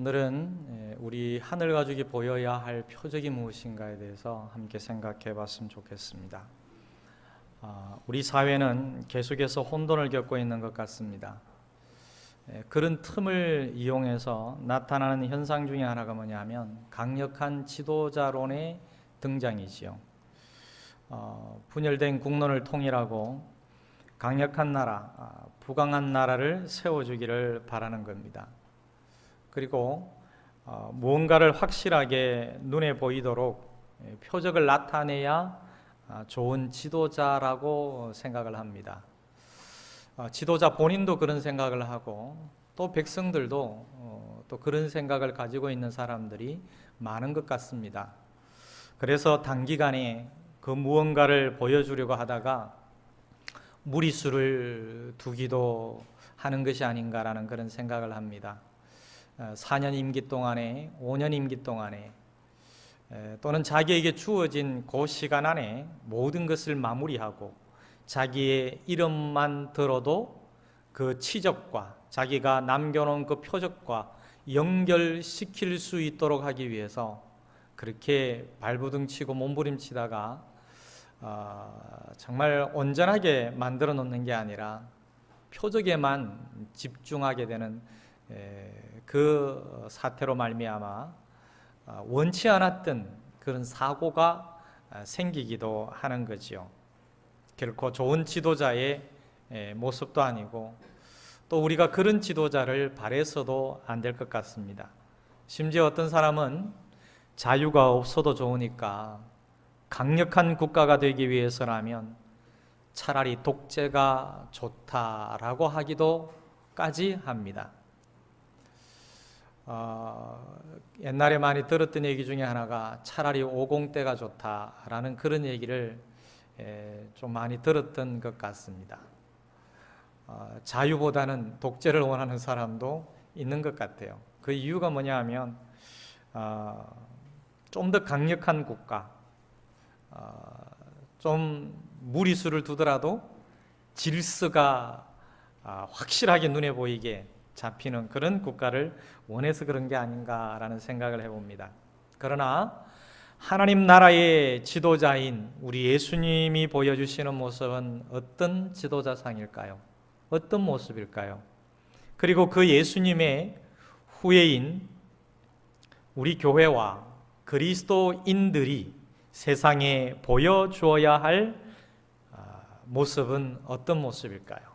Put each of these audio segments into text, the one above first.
오늘은 우리 하늘 가족이 보여야 할 표적이 무엇인가에 대해서 함께 생각해 봤으면 좋겠습니다. 우리 사회는 계속해서 혼돈을 겪고 있는 것 같습니다. 그런 틈을 이용해서 나타나는 현상 중에 하나가 뭐냐면 강력한 지도자론의 등장이지요. 분열된 국론을 통일하고 강력한 나라, 부강한 나라를 세워주기를 바라는 겁니다. 그리고 무언가를 확실하게 눈에 보이도록 표적을 나타내야 좋은 지도자라고 생각을 합니다. 지도자 본인도 그런 생각을 하고 또 백성들도 또 그런 생각을 가지고 있는 사람들이 많은 것 같습니다. 그래서 단기간에 그 무언가를 보여주려고 하다가 무리수를 두기도 하는 것이 아닌가라는 그런 생각을 합니다. 4년 임기 동안에 5년 임기 동안에 또는 자기에게 주어진 그 시간 안에 모든 것을 마무리하고 자기의 이름만 들어도 그 치적과 자기가 남겨놓은 그 표적과 연결시킬 수 있도록 하기 위해서 그렇게 발부둥치고 몸부림치다가 정말 온전하게 만들어 놓는 게 아니라 표적에만 집중하게 되는 그 사태로 말미암아 원치 않았던 그런 사고가 생기기도 하는 거지요. 결코 좋은 지도자의 모습도 아니고 또 우리가 그런 지도자를 바라서도 안 될 것 같습니다. 심지어 어떤 사람은 자유가 없어도 좋으니까 강력한 국가가 되기 위해서라면 차라리 독재가 좋다라고 하기도까지 합니다. 옛날에 많이 들었던 얘기 중에 하나가 차라리 50대가 좋다라는 그런 얘기를 좀 많이 들었던 것 같습니다. 자유보다는 독재를 원하는 사람도 있는 것 같아요. 그 이유가 뭐냐 하면 좀 더 강력한 국가, 좀 무리수를 두더라도 질서가 확실하게 눈에 보이게 잡히는 그런 국가를 원해서 그런 게 아닌가라는 생각을 해봅니다. 그러나 하나님 나라의 지도자인 우리 예수님이 보여주시는 모습은 어떤 지도자상일까요? 어떤 모습일까요? 그리고 그 예수님의 후예인 우리 교회와 그리스도인들이 세상에 보여주어야 할 모습은 어떤 모습일까요?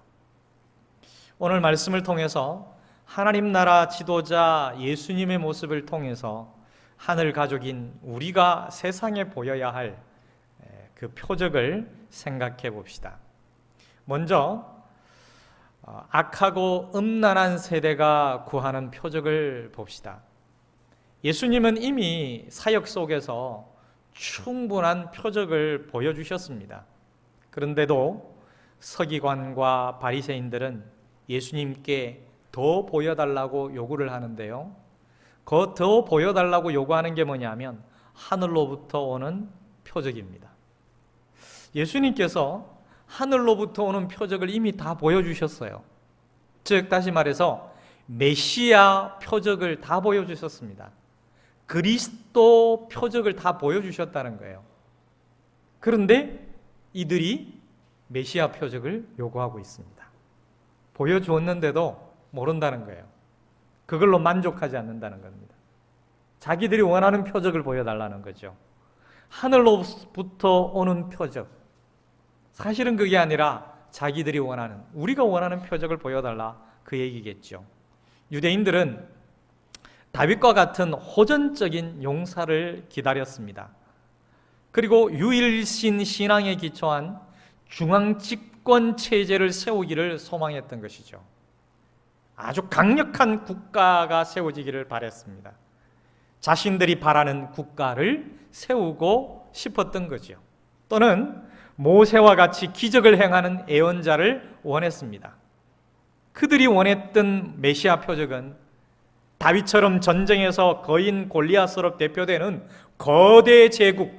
오늘 말씀을 통해서 하나님 나라 지도자 예수님의 모습을 통해서 하늘 가족인 우리가 세상에 보여야 할 그 표적을 생각해 봅시다. 먼저 악하고 음란한 세대가 구하는 표적을 봅시다. 예수님은 이미 사역 속에서 충분한 표적을 보여주셨습니다. 그런데도 서기관과 바리새인들은 예수님께 더 보여달라고 요구를 하는데요. 그 더 보여달라고 요구하는 게 뭐냐면 하늘로부터 오는 표적입니다. 예수님께서 하늘로부터 오는 표적을 이미 다 보여주셨어요. 즉 다시 말해서 메시아 표적을 다 보여주셨습니다. 그리스도 표적을 다 보여주셨다는 거예요. 그런데 이들이 메시아 표적을 요구하고 있습니다. 보여주었는데도 모른다는 거예요. 그걸로 만족하지 않는다는 겁니다. 자기들이 원하는 표적을 보여달라는 거죠. 하늘로부터 오는 표적. 사실은 그게 아니라 자기들이 원하는, 우리가 원하는 표적을 보여달라 그 얘기겠죠. 유대인들은 다윗과 같은 호전적인 용사를 기다렸습니다. 그리고 유일신 신앙에 기초한 중앙 집권 체제를 세우기를 소망했던 것이죠. 아주 강력한 국가가 세워지기를 바랬습니다. 자신들이 바라는 국가를 세우고 싶었던 거죠. 또는 모세와 같이 기적을 행하는 예언자를 원했습니다. 그들이 원했던 메시아 표적은 다윗처럼 전쟁에서 거인 골리앗으로 대표되는 거대 제국,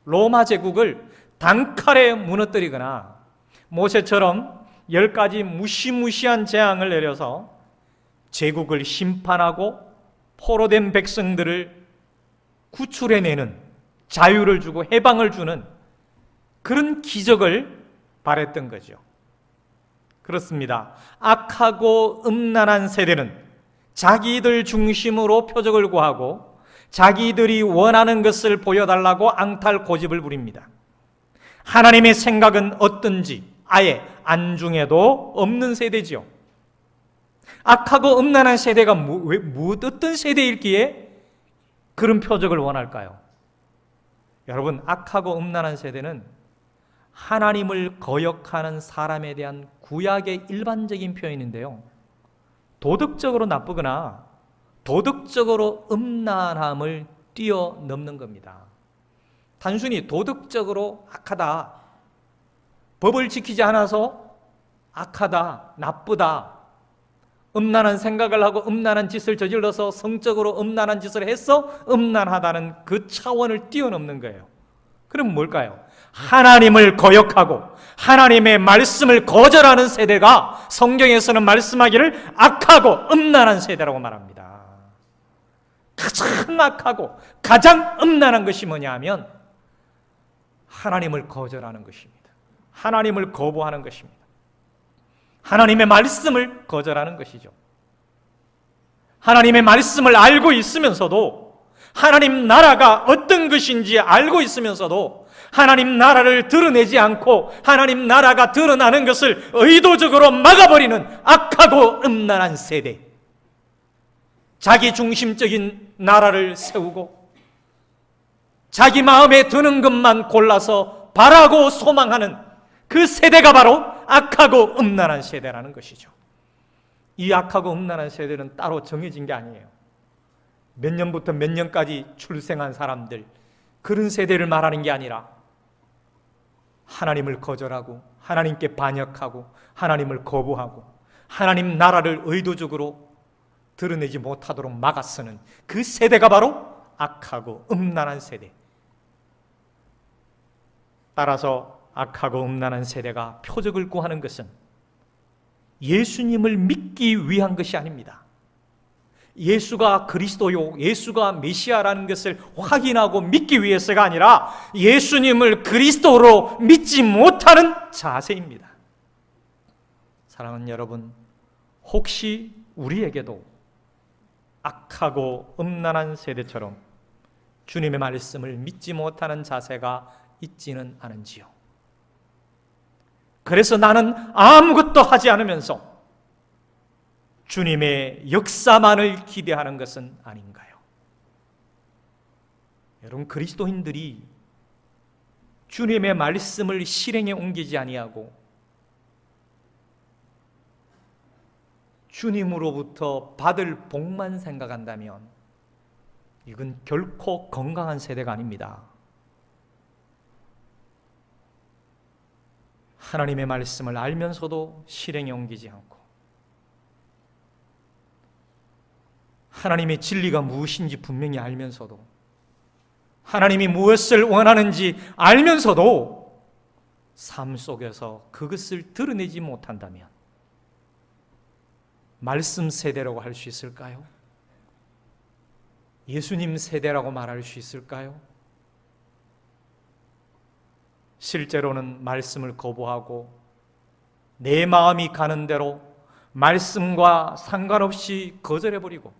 로마 제국을 단칼에 무너뜨리거나 모세처럼 10가지 무시무시한 재앙을 내려서 제국을 심판하고 포로된 백성들을 구출해내는, 자유를 주고 해방을 주는 그런 기적을 바랬던 거죠. 그렇습니다. 악하고 음란한 세대는 자기들 중심으로 표적을 구하고 자기들이 원하는 것을 보여달라고 앙탈 고집을 부립니다. 하나님의 생각은 어떤지 아예 안중에도 없는 세대지요. 악하고 음란한 세대가 어떤 세대일기에 그런 표적을 원할까요? 여러분, 악하고 음란한 세대는 하나님을 거역하는 사람에 대한 구약의 일반적인 표현인데요, 도덕적으로 나쁘거나 도덕적으로 음란함을 뛰어넘는 겁니다. 단순히 도덕적으로 악하다, 법을 지키지 않아서 악하다, 나쁘다, 음란한 생각을 하고 음란한 짓을 저질러서 성적으로 음란한 짓을 해서 음란하다는 그 차원을 뛰어넘는 거예요. 그럼 뭘까요? 하나님을 거역하고 하나님의 말씀을 거절하는 세대가 성경에서는 말씀하기를 악하고 음란한 세대라고 말합니다. 가장 악하고 가장 음란한 것이 뭐냐 하면 하나님을 거절하는 것입니다. 하나님을 거부하는 것입니다. 하나님의 말씀을 거절하는 것이죠. 하나님의 말씀을 알고 있으면서도, 하나님 나라가 어떤 것인지 알고 있으면서도 하나님 나라를 드러내지 않고 하나님 나라가 드러나는 것을 의도적으로 막아버리는 악하고 음란한 세대, 자기 중심적인 나라를 세우고 자기 마음에 드는 것만 골라서 바라고 소망하는 그 세대가 바로 악하고 음란한 세대라는 것이죠. 이 악하고 음란한 세대는 따로 정해진 게 아니에요. 몇 년부터 몇 년까지 출생한 사람들, 그런 세대를 말하는 게 아니라 하나님을 거절하고 하나님께 반역하고 하나님을 거부하고 하나님 나라를 의도적으로 드러내지 못하도록 막아서는 그 세대가 바로 악하고 음란한 세대. 따라서 악하고 음란한 세대가 표적을 구하는 것은 예수님을 믿기 위한 것이 아닙니다. 예수가 그리스도요, 예수가 메시아라는 것을 확인하고 믿기 위해서가 아니라 예수님을 그리스도로 믿지 못하는 자세입니다. 사랑하는 여러분, 혹시 우리에게도 악하고 음란한 세대처럼 주님의 말씀을 믿지 못하는 자세가 있지는 않은지요? 그래서 나는 아무것도 하지 않으면서 주님의 역사만을 기대하는 것은 아닌가요? 여러분, 그리스도인들이 주님의 말씀을 실행에 옮기지 아니하고 주님으로부터 받을 복만 생각한다면 이건 결코 건강한 세대가 아닙니다. 하나님의 말씀을 알면서도 실행에 옮기지 않고 하나님의 진리가 무엇인지 분명히 알면서도 하나님이 무엇을 원하는지 알면서도 삶 속에서 그것을 드러내지 못한다면 말씀 세대라고 할 수 있을까요? 예수님 세대라고 말할 수 있을까요? 실제로는 말씀을 거부하고 내 마음이 가는 대로 말씀과 상관없이 거절해버리고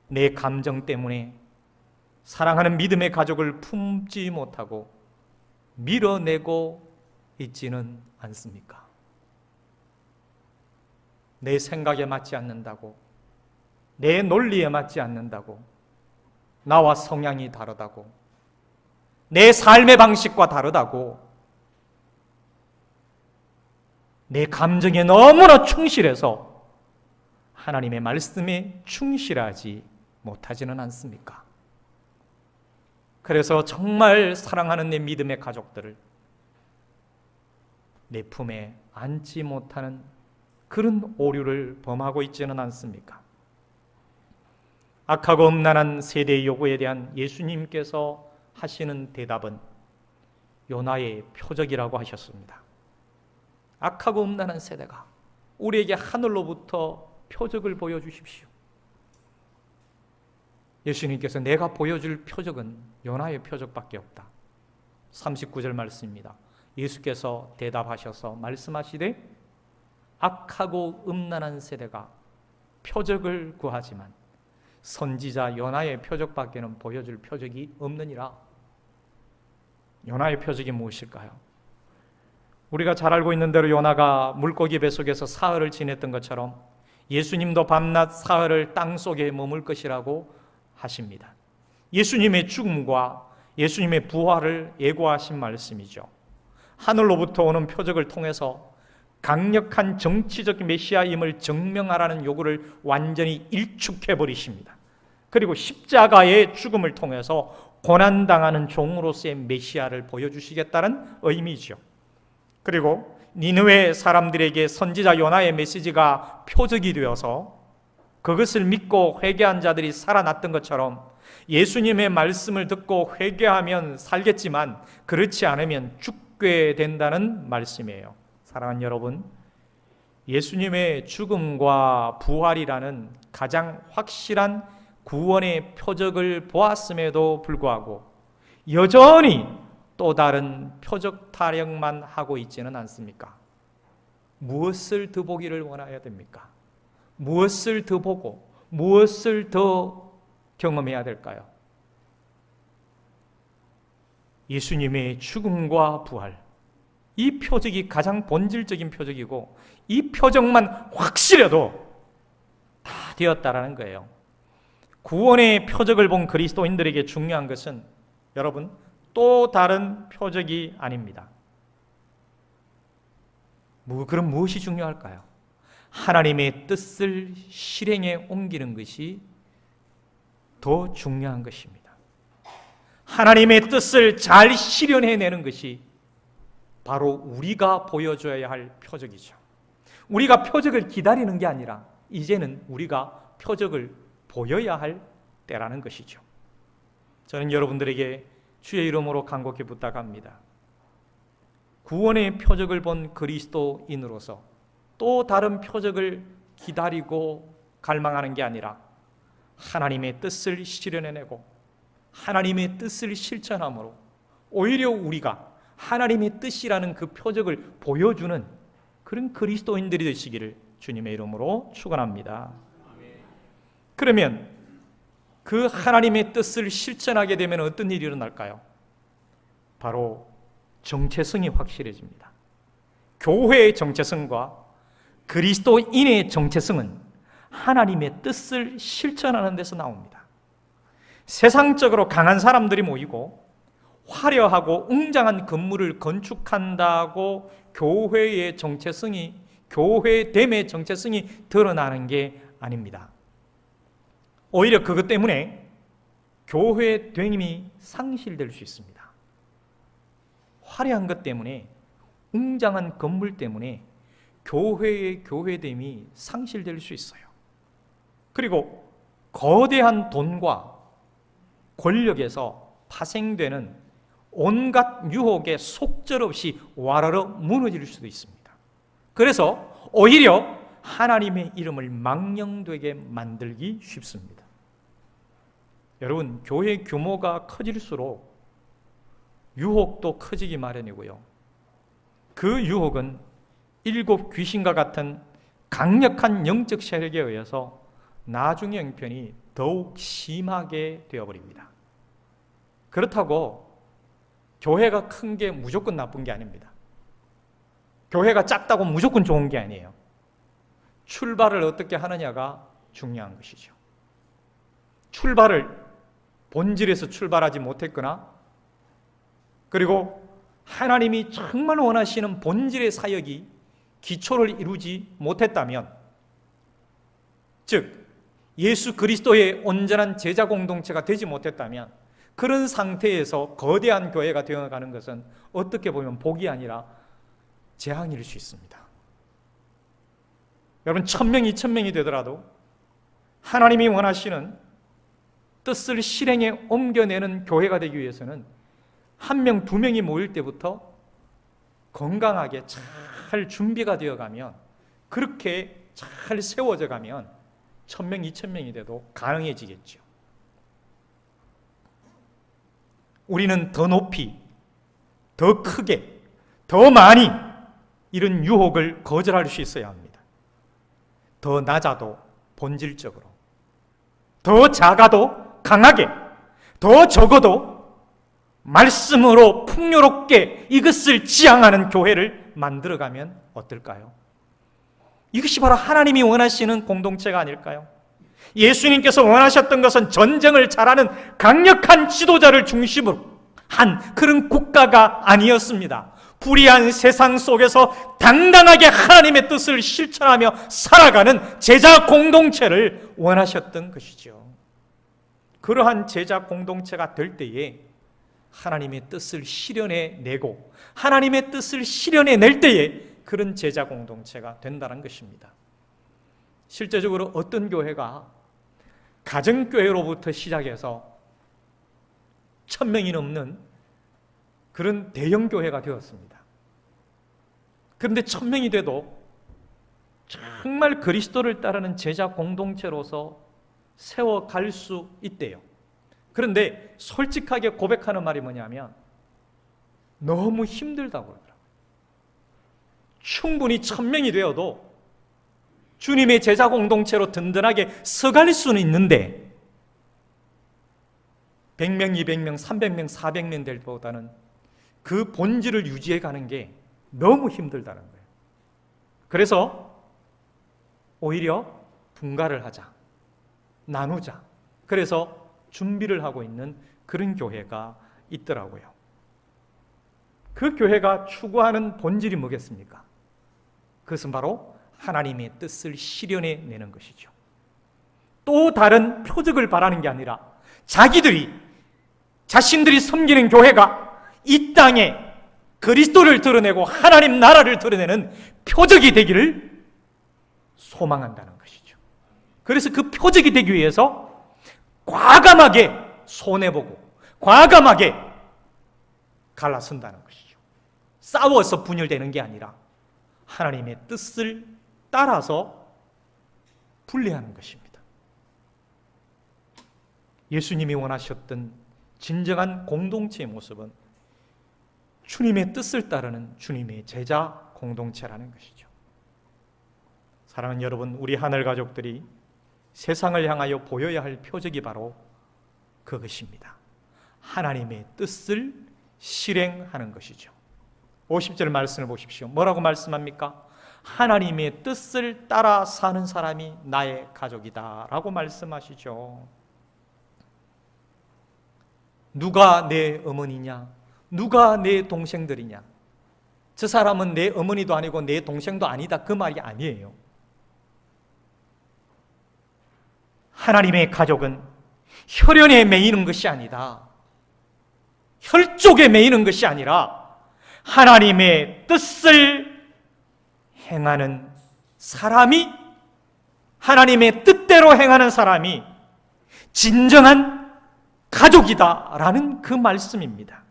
내 감정 때문에 사랑하는 믿음의 가족을 품지 못하고 밀어내고 있지는 않습니까? 내 생각에 맞지 않는다고, 내 논리에 맞지 않는다고, 나와 성향이 다르다고, 내 삶의 방식과 다르다고, 내 감정에 너무나 충실해서 하나님의 말씀에 충실하지 못하지는 않습니까? 그래서 정말 사랑하는 내 믿음의 가족들을 내 품에 안지 못하는 그런 오류를 범하고 있지는 않습니까? 악하고 음란한 세대의 요구에 대한 예수님께서 하시는 대답은 요나의 표적이라고 하셨습니다. 악하고 음란한 세대가 우리에게 하늘로부터 표적을 보여주십시오. 예수님께서 내가 보여줄 표적은 요나의 표적밖에 없다. 39절 말씀입니다. 예수께서 대답하셔서 말씀하시되 악하고 음란한 세대가 표적을 구하지만 선지자 요나의 표적밖에는 보여줄 표적이 없느니라. 요나의 표적이 무엇일까요? 우리가 잘 알고 있는 대로 요나가 물고기 뱃속에서 사흘을 지냈던 것처럼 예수님도 밤낮 사흘을 땅속에 머물 것이라고 하십니다. 예수님의 죽음과 예수님의 부활을 예고하신 말씀이죠. 하늘로부터 오는 표적을 통해서 강력한 정치적 메시아임을 증명하라는 요구를 완전히 일축해 버리십니다. 그리고 십자가의 죽음을 통해서 고난당하는 종으로서의 메시아를 보여주시겠다는 의미죠. 그리고 니느웨 사람들에게 선지자 요나의 메시지가 표적이 되어서 그것을 믿고 회개한 자들이 살아났던 것처럼 예수님의 말씀을 듣고 회개하면 살겠지만 그렇지 않으면 죽게 된다는 말씀이에요. 사랑하는 여러분, 예수님의 죽음과 부활이라는 가장 확실한 구원의 표적을 보았음에도 불구하고 여전히 또 다른 표적 타령만 하고 있지는 않습니까? 무엇을 더 보기를 원해야 됩니까? 무엇을 더 보고 무엇을 더 경험해야 될까요? 예수님의 죽음과 부활, 이 표적이 가장 본질적인 표적이고 이 표적만 확실해도 다 되었다라는 거예요. 구원의 표적을 본 그리스도인들에게 중요한 것은 여러분 또 다른 표적이 아닙니다. 그럼 무엇이 중요할까요? 하나님의 뜻을 실행에 옮기는 것이 더 중요한 것입니다. 하나님의 뜻을 잘 실현해내는 것이 바로 우리가 보여줘야 할 표적이죠. 우리가 표적을 기다리는 게 아니라 이제는 우리가 표적을 보여야 할 때라는 것이죠. 저는 여러분들에게 주의 이름으로 간곡히 부탁합니다. 구원의 표적을 본 그리스도인으로서 또 다른 표적을 기다리고 갈망하는 게 아니라 하나님의 뜻을 실현해내고 하나님의 뜻을 실천함으로 오히려 우리가 하나님의 뜻이라는 그 표적을 보여주는 그런 그리스도인들이 되시기를 주님의 이름으로 축원합니다. 그러면 그 하나님의 뜻을 실천하게 되면 어떤 일이 일어날까요? 바로 정체성이 확실해집니다. 교회의 정체성과 그리스도인의 정체성은 하나님의 뜻을 실천하는 데서 나옵니다. 세상적으로 강한 사람들이 모이고 화려하고 웅장한 건물을 건축한다고 교회의 정체성이, 교회됨의 정체성이 드러나는 게 아닙니다. 오히려 그것 때문에 교회됨이 상실될 수 있습니다. 화려한 것 때문에, 웅장한 건물 때문에 교회의 교회됨이 상실될 수 있어요. 그리고 거대한 돈과 권력에서 파생되는 온갖 유혹에 속절없이 와르르 무너질 수도 있습니다. 그래서 오히려 하나님의 이름을 망령되게 만들기 쉽습니다. 여러분, 교회 규모가 커질수록 유혹도 커지기 마련이고요. 그 유혹은 일곱 귀신과 같은 강력한 영적 세력에 의해서 나중에 형편이 더욱 심하게 되어버립니다. 그렇다고 교회가 큰 게 무조건 나쁜 게 아닙니다. 교회가 작다고 무조건 좋은 게 아니에요. 출발을 어떻게 하느냐가 중요한 것이죠. 출발을 본질에서 출발하지 못했거나 그리고 하나님이 정말 원하시는 본질의 사역이 기초를 이루지 못했다면, 즉 예수 그리스도의 온전한 제자 공동체가 되지 못했다면 그런 상태에서 거대한 교회가 되어가는 것은 어떻게 보면 복이 아니라 재앙일 수 있습니다. 여러분, 1000명, 2000명이 되더라도 하나님이 원하시는 뜻을 실행에 옮겨내는 교회가 되기 위해서는 1명, 2명이 모일 때부터 건강하게 잘 준비가 되어가면, 그렇게 잘 세워져 가면 1000명, 2000명이 돼도 가능해지겠죠. 우리는 더 높이, 더 크게, 더 많이 이런 유혹을 거절할 수 있어야 합니다. 더 낮아도 본질적으로, 더 작아도 강하게, 더 적어도 말씀으로 풍요롭게 이것을 지향하는 교회를 만들어가면 어떨까요? 이것이 바로 하나님이 원하시는 공동체가 아닐까요? 예수님께서 원하셨던 것은 전쟁을 잘하는 강력한 지도자를 중심으로 한 그런 국가가 아니었습니다. 불의한 세상 속에서 당당하게 하나님의 뜻을 실천하며 살아가는 제자 공동체를 원하셨던 것이죠. 그러한 제자 공동체가 될 때에 하나님의 뜻을 실현해내고 하나님의 뜻을 실현해낼 때에 그런 제자 공동체가 된다는 것입니다. 실제적으로 어떤 교회가 가정교회로부터 시작해서 1000명이 넘는 그런 대형교회가 되었습니다. 그런데 1000명이 돼도 정말 그리스도를 따르는 제자 공동체로서 세워갈 수 있대요. 그런데 솔직하게 고백하는 말이 뭐냐면 너무 힘들다고 그러더라고요. 충분히 1000명이 되어도 주님의 제자 공동체로 든든하게 서갈 수는 있는데 100명, 200명, 300명, 400명 될 보다는 그 본질을 유지해 가는 게 너무 힘들다는 거예요. 그래서 오히려 분가를 하자, 나누자. 그래서 준비를 하고 있는 그런 교회가 있더라고요. 그 교회가 추구하는 본질이 뭐겠습니까? 그것은 바로 하나님의 뜻을 실현해내는 것이죠. 또 다른 표적을 바라는 게 아니라 자신들이 섬기는 교회가 이 땅에 그리스도를 드러내고 하나님 나라를 드러내는 표적이 되기를 소망한다는 것이죠. 그래서 그 표적이 되기 위해서 과감하게 손해보고 과감하게 갈라선다는 것이죠. 싸워서 분열되는 게 아니라 하나님의 뜻을 따라서 분리하는 것입니다. 예수님이 원하셨던 진정한 공동체의 모습은 주님의 뜻을 따르는 주님의 제자 공동체라는 것이죠. 사랑하는 여러분, 우리 하늘 가족들이 세상을 향하여 보여야 할 표적이 바로 그것입니다. 하나님의 뜻을 실행하는 것이죠. 50절 말씀을 보십시오. 뭐라고 말씀합니까? 하나님의 뜻을 따라 사는 사람이 나의 가족이다 라고 말씀하시죠. 누가 내 어머니냐? 누가 내 동생들이냐? 저 사람은 내 어머니도 아니고 내 동생도 아니다, 그 말이 아니에요. 하나님의 가족은 혈연에 매이는 것이 아니다, 혈족에 매이는 것이 아니라 하나님의 뜻을 행하는 사람이, 하나님의 뜻대로 행하는 사람이 진정한 가족이다라는 그 말씀입니다.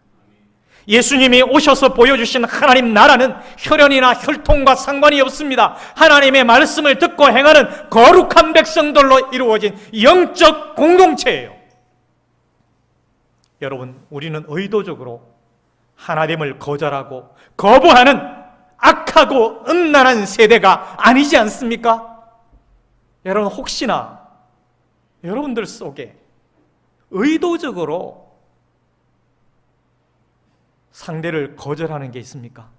예수님이 오셔서 보여주신 하나님 나라는 혈연이나 혈통과 상관이 없습니다. 하나님의 말씀을 듣고 행하는 거룩한 백성들로 이루어진 영적 공동체예요. 여러분, 우리는 의도적으로 하나님을 거절하고 거부하는 악하고 음란한 세대가 아니지 않습니까? 여러분, 혹시나 여러분들 속에 의도적으로 상대를 거절하는 게 있습니까?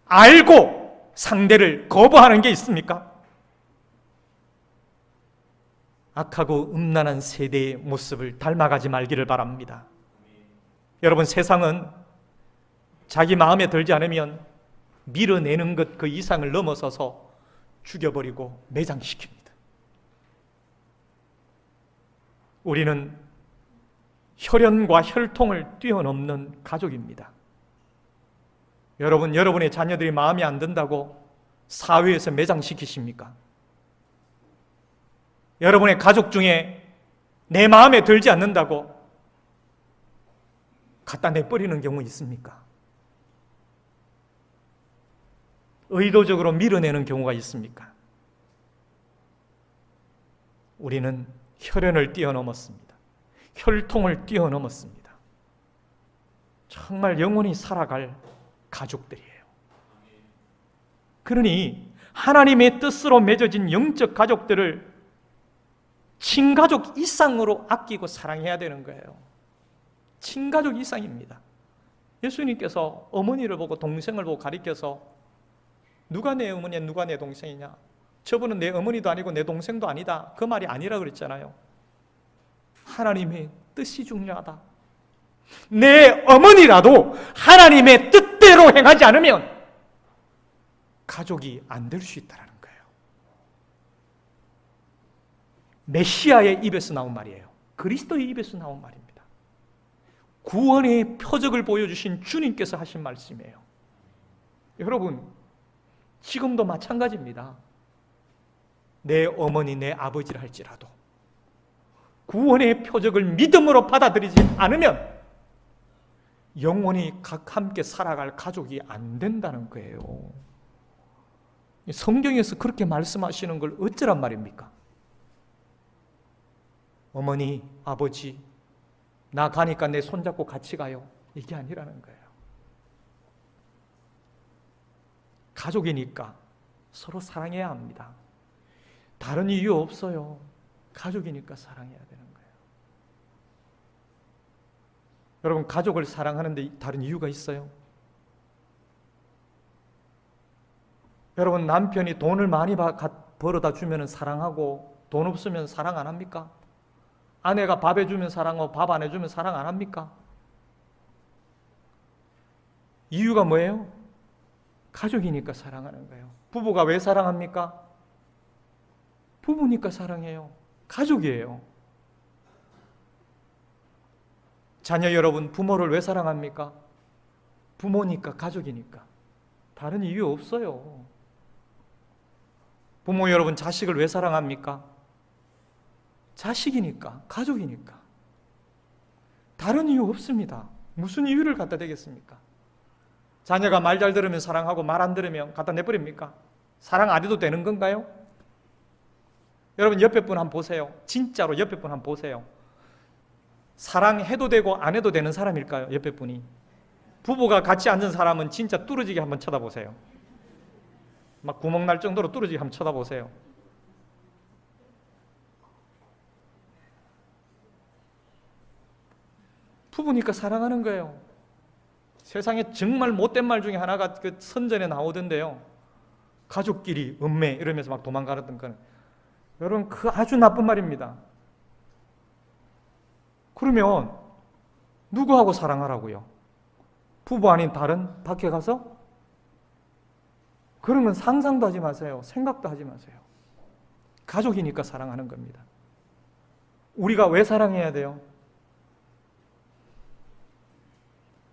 알고 상대를 거부하는 게 있습니까? 악하고 음란한 세대의 모습을 닮아가지 말기를 바랍니다. 여러분, 세상은 자기 마음에 들지 않으면 밀어내는 것 그 이상을 넘어서서 죽여버리고 매장시킵니다. 우리는 혈연과 혈통을 뛰어넘는 가족입니다. 여러분, 여러분의 자녀들이 마음에 안 든다고 사회에서 매장시키십니까? 여러분의 가족 중에 내 마음에 들지 않는다고 갖다 내버리는 경우 있습니까? 의도적으로 밀어내는 경우가 있습니까? 우리는 혈연을 뛰어넘었습니다. 혈통을 뛰어넘었습니다. 정말 영원히 살아갈 가족들이에요. 그러니 하나님의 뜻으로 맺어진 영적 가족들을 친가족 이상으로 아끼고 사랑해야 되는 거예요. 친가족 이상입니다. 예수님께서 어머니를 보고 동생을 보고 가리켜서 누가 내 어머니야, 누가 내 동생이냐? 저분은 내 어머니도 아니고 내 동생도 아니다. 그 말이 아니라 그랬잖아요. 하나님의 뜻이 중요하다. 내 어머니라도 하나님의 뜻대로 행하지 않으면 가족이 안 될 수 있다는 거예요. 메시아의 입에서 나온 말이에요. 그리스도의 입에서 나온 말입니다. 구원의 표적을 보여주신 주님께서 하신 말씀이에요. 여러분, 지금도 마찬가지입니다. 내 어머니, 내 아버지를 할지라도 구원의 표적을 믿음으로 받아들이지 않으면 영원히 각 함께 살아갈 가족이 안 된다는 거예요. 성경에서 그렇게 말씀하시는 걸 어쩌란 말입니까? 어머니, 아버지, 나 가니까 내 손잡고 같이 가요. 이게 아니라는 거예요. 가족이니까 서로 사랑해야 합니다. 다른 이유 없어요. 가족이니까 사랑해야 되는 거예요. 여러분, 가족을 사랑하는데 다른 이유가 있어요? 여러분, 남편이 돈을 많이 벌어다 주면 사랑하고 돈 없으면 사랑 안 합니까? 아내가 밥 해주면 사랑하고 밥 안 해주면 사랑 안 합니까? 이유가 뭐예요? 가족이니까 사랑하는 거예요. 부부가 왜 사랑합니까? 부부니까 사랑해요. 가족이에요. 자녀 여러분, 부모를 왜 사랑합니까? 부모니까, 가족이니까. 다른 이유 없어요. 부모 여러분, 자식을 왜 사랑합니까? 자식이니까, 가족이니까. 다른 이유 없습니다. 무슨 이유를 갖다 대겠습니까? 자녀가 말 잘 들으면 사랑하고 말 안 들으면 갖다 내버립니까? 사랑 안 해도 되는 건가요? 여러분, 옆에 분 한번 보세요. 진짜로 옆에 분 한번 보세요. 사랑해도 되고 안 해도 되는 사람일까요? 옆에 분이. 부부가 같이 앉은 사람은 진짜 뚫어지게 한번 쳐다보세요. 막 구멍 날 정도로 뚫어지게 한번 쳐다보세요. 부부니까 사랑하는 거예요. 세상에 정말 못된 말 중에 하나가 그 선전에 나오던데요. 가족끼리 음매 이러면서 막 도망가던 거는. 여러분, 그 아주 나쁜 말입니다. 그러면 누구하고 사랑하라고요? 부부 아닌 다른 밖에 가서? 그런 건 상상도 하지 마세요. 생각도 하지 마세요. 가족이니까 사랑하는 겁니다. 우리가 왜 사랑해야 돼요?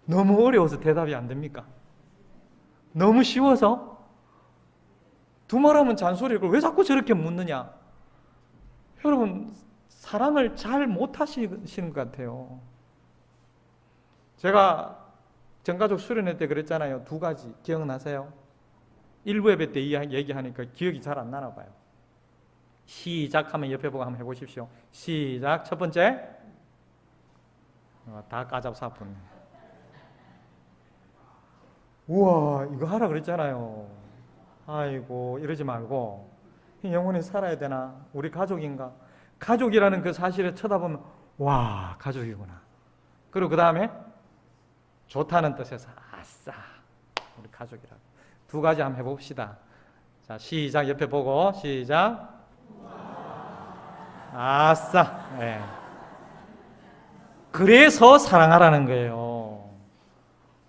너무 어려워서 대답이 안 됩니까? 너무 쉬워서? 두말하면 잔소리를 왜 자꾸 저렇게 묻느냐? 여러분, 사랑을 잘 못하시는 것 같아요. 제가 전가족 수련회 때 그랬잖아요. 2가지 기억나세요? 1부 예배 때 얘기하니까 기억이 잘 안 나나 봐요. 시작하면 옆에 보고 한번 해보십시오. 시작. 첫 번째, 다 까잡사뿐. 우와, 이거 하라 그랬잖아요. 아이고, 이러지 말고 영원히 살아야 되나? 우리 가족인가? 가족이라는 그 사실을 쳐다보면 와, 가족이구나. 그리고 그 다음에 좋다는 뜻에서 아싸, 우리 가족이라고. 2가지 한번 해봅시다. 자, 시작. 옆에 보고 시작. 아싸. 네. 그래서 사랑하라는 거예요.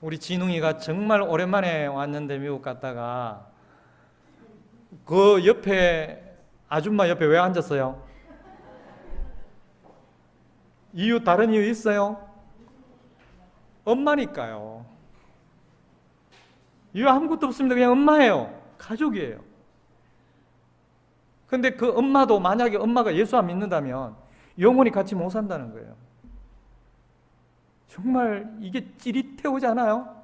우리 진웅이가 정말 오랜만에 왔는데 미국 갔다가 그 옆에 아줌마 옆에 왜 앉았어요? 이유, 다른 이유 있어요? 엄마니까요. 이유 아무것도 없습니다. 그냥 엄마예요. 가족이에요. 근데 그 엄마도 만약에 엄마가 예수 안 믿는다면 영원히 같이 못 산다는 거예요. 정말 이게 찌릿해오지 않아요?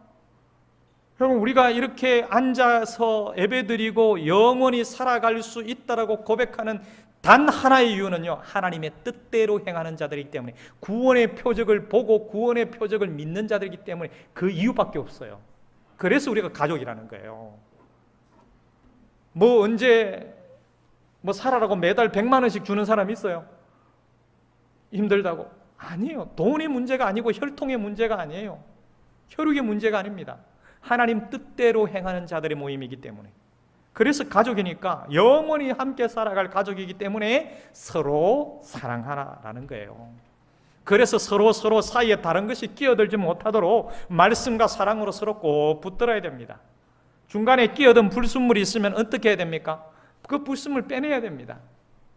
여러분, 우리가 이렇게 앉아서 예배드리고 영원히 살아갈 수 있다라고 고백하는 단 하나의 이유는요, 하나님의 뜻대로 행하는 자들이기 때문에, 구원의 표적을 보고 구원의 표적을 믿는 자들이기 때문에 그 이유밖에 없어요. 그래서 우리가 가족이라는 거예요. 언제 살아라고 매달 100만 원씩 주는 사람이 있어요? 힘들다고? 아니에요. 돈의 문제가 아니고 혈통의 문제가 아니에요. 혈육의 문제가 아닙니다. 하나님 뜻대로 행하는 자들의 모임이기 때문에. 그래서 가족이니까 영원히 함께 살아갈 가족이기 때문에 서로 사랑하라라는 거예요. 그래서 서로 사이에 다른 것이 끼어들지 못하도록 말씀과 사랑으로 서로 꼭 붙들어야 됩니다. 중간에 끼어든 불순물이 있으면 어떻게 해야 됩니까? 그 불순물 빼내야 됩니다.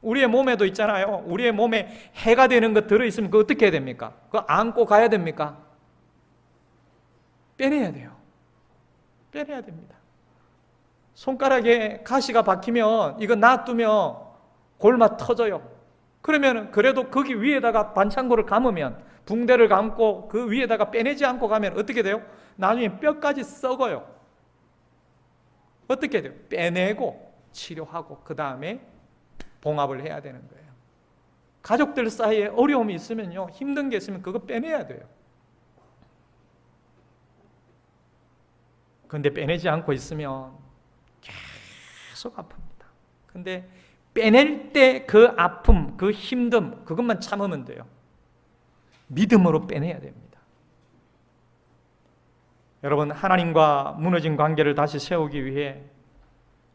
우리의 몸에도 있잖아요. 우리의 몸에 해가 되는 것 들어있으면 그거 어떻게 해야 됩니까? 그거 안고 가야 됩니까? 빼내야 돼요. 빼내야 됩니다. 손가락에 가시가 박히면 이거 놔두면 골마 터져요. 그러면 그래도 거기 위에다가 반창고를 감으면, 붕대를 감고 그 위에다가 빼내지 않고 가면 어떻게 돼요? 나중에 뼈까지 썩어요. 어떻게 돼요? 빼내고 치료하고 그 다음에 봉합을 해야 되는 거예요. 가족들 사이에 어려움이 있으면요, 힘든 게 있으면 그거 빼내야 돼요. 그런데 빼내지 않고 있으면 계속 아픕니다. 근데 빼낼 때 그 아픔, 그 힘듦, 그것만 참으면 돼요. 믿음으로 빼내야 됩니다. 여러분, 하나님과 무너진 관계를 다시 세우기 위해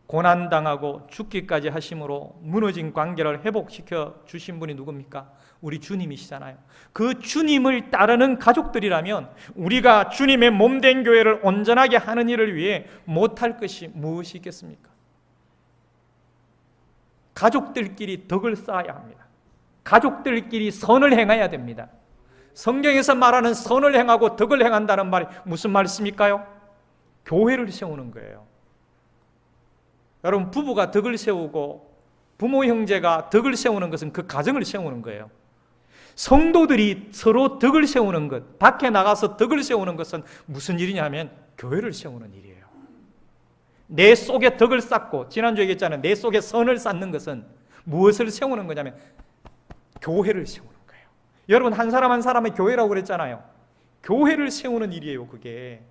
고난당하고 죽기까지 하심으로 무너진 관계를 회복시켜 주신 분이 누굽니까? 우리 주님이시잖아요. 그 주님을 따르는 가족들이라면 우리가 주님의 몸된 교회를 온전하게 하는 일을 위해 못할 것이 무엇이 있겠습니까? 가족들끼리 덕을 쌓아야 합니다. 가족들끼리 선을 행해야 됩니다. 성경에서 말하는 선을 행하고 덕을 행한다는 말이 무슨 말씀일까요? 교회를 세우는 거예요. 여러분, 부부가 덕을 세우고 부모 형제가 덕을 세우는 것은 그 가정을 세우는 거예요. 성도들이 서로 덕을 세우는 것, 밖에 나가서 덕을 세우는 것은 무슨 일이냐면 교회를 세우는 일이에요. 내 속에 덕을 쌓고, 지난주에 얘기했잖아요. 내 속에 선을 쌓는 것은 무엇을 세우는 거냐면 교회를 세우는 거예요. 여러분, 한 사람 한 사람의 교회라고 그랬잖아요. 교회를 세우는 일이에요. 그게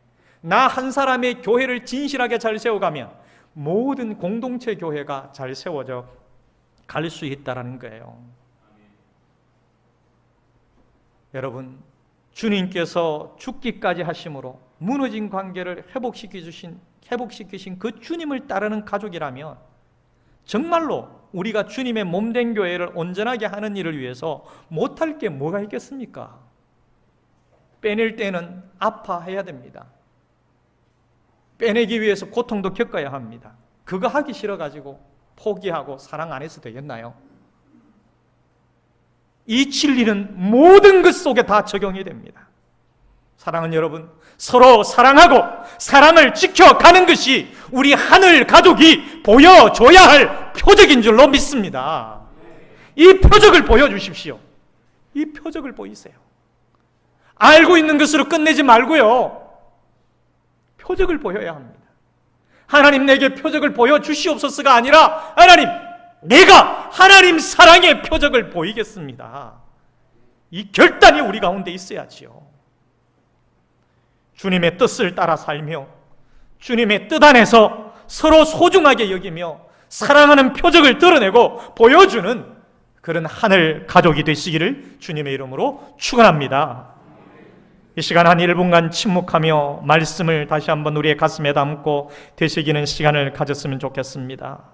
나 한 사람의 교회를 진실하게 잘 세워가면 모든 공동체 교회가 잘 세워져 갈 수 있다는 거예요. 여러분, 주님께서 죽기까지 하심으로 무너진 관계를 회복시키신 그 주님을 따르는 가족이라면 정말로 우리가 주님의 몸된 교회를 온전하게 하는 일을 위해서 못할 게 뭐가 있겠습니까? 빼낼 때는 아파해야 됩니다. 빼내기 위해서 고통도 겪어야 합니다. 그거 하기 싫어가지고 포기하고 사랑 안 해서 되겠나요? 이 진리는 모든 것 속에 다 적용이 됩니다. 사랑하는 여러분, 서로 사랑하고 사랑을 지켜가는 것이 우리 하늘 가족이 보여줘야 할 표적인 줄로 믿습니다. 이 표적을 보여주십시오. 이 표적을 보이세요. 알고 있는 것으로 끝내지 말고요, 표적을 보여야 합니다. 하나님, 내게 표적을 보여주시옵소서가 아니라 하나님, 내가 하나님 사랑의 표적을 보이겠습니다. 이 결단이 우리 가운데 있어야지요. 주님의 뜻을 따라 살며 주님의 뜻 안에서 서로 소중하게 여기며 사랑하는 표적을 드러내고 보여주는 그런 하늘 가족이 되시기를 주님의 이름으로 축원합니다. 이 시간 한 1분간 침묵하며 말씀을 다시 한번 우리의 가슴에 담고 되새기는 시간을 가졌으면 좋겠습니다.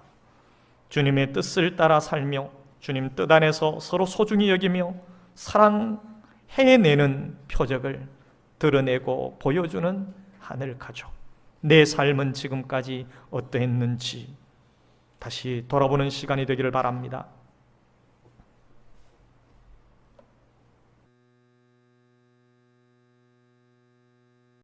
주님의 뜻을 따라 살며 주님 뜻 안에서 서로 소중히 여기며 사랑해내는 표적을 드러내고 보여주는 하늘 가족. 내 삶은 지금까지 어떠했는지 다시 돌아보는 시간이 되기를 바랍니다.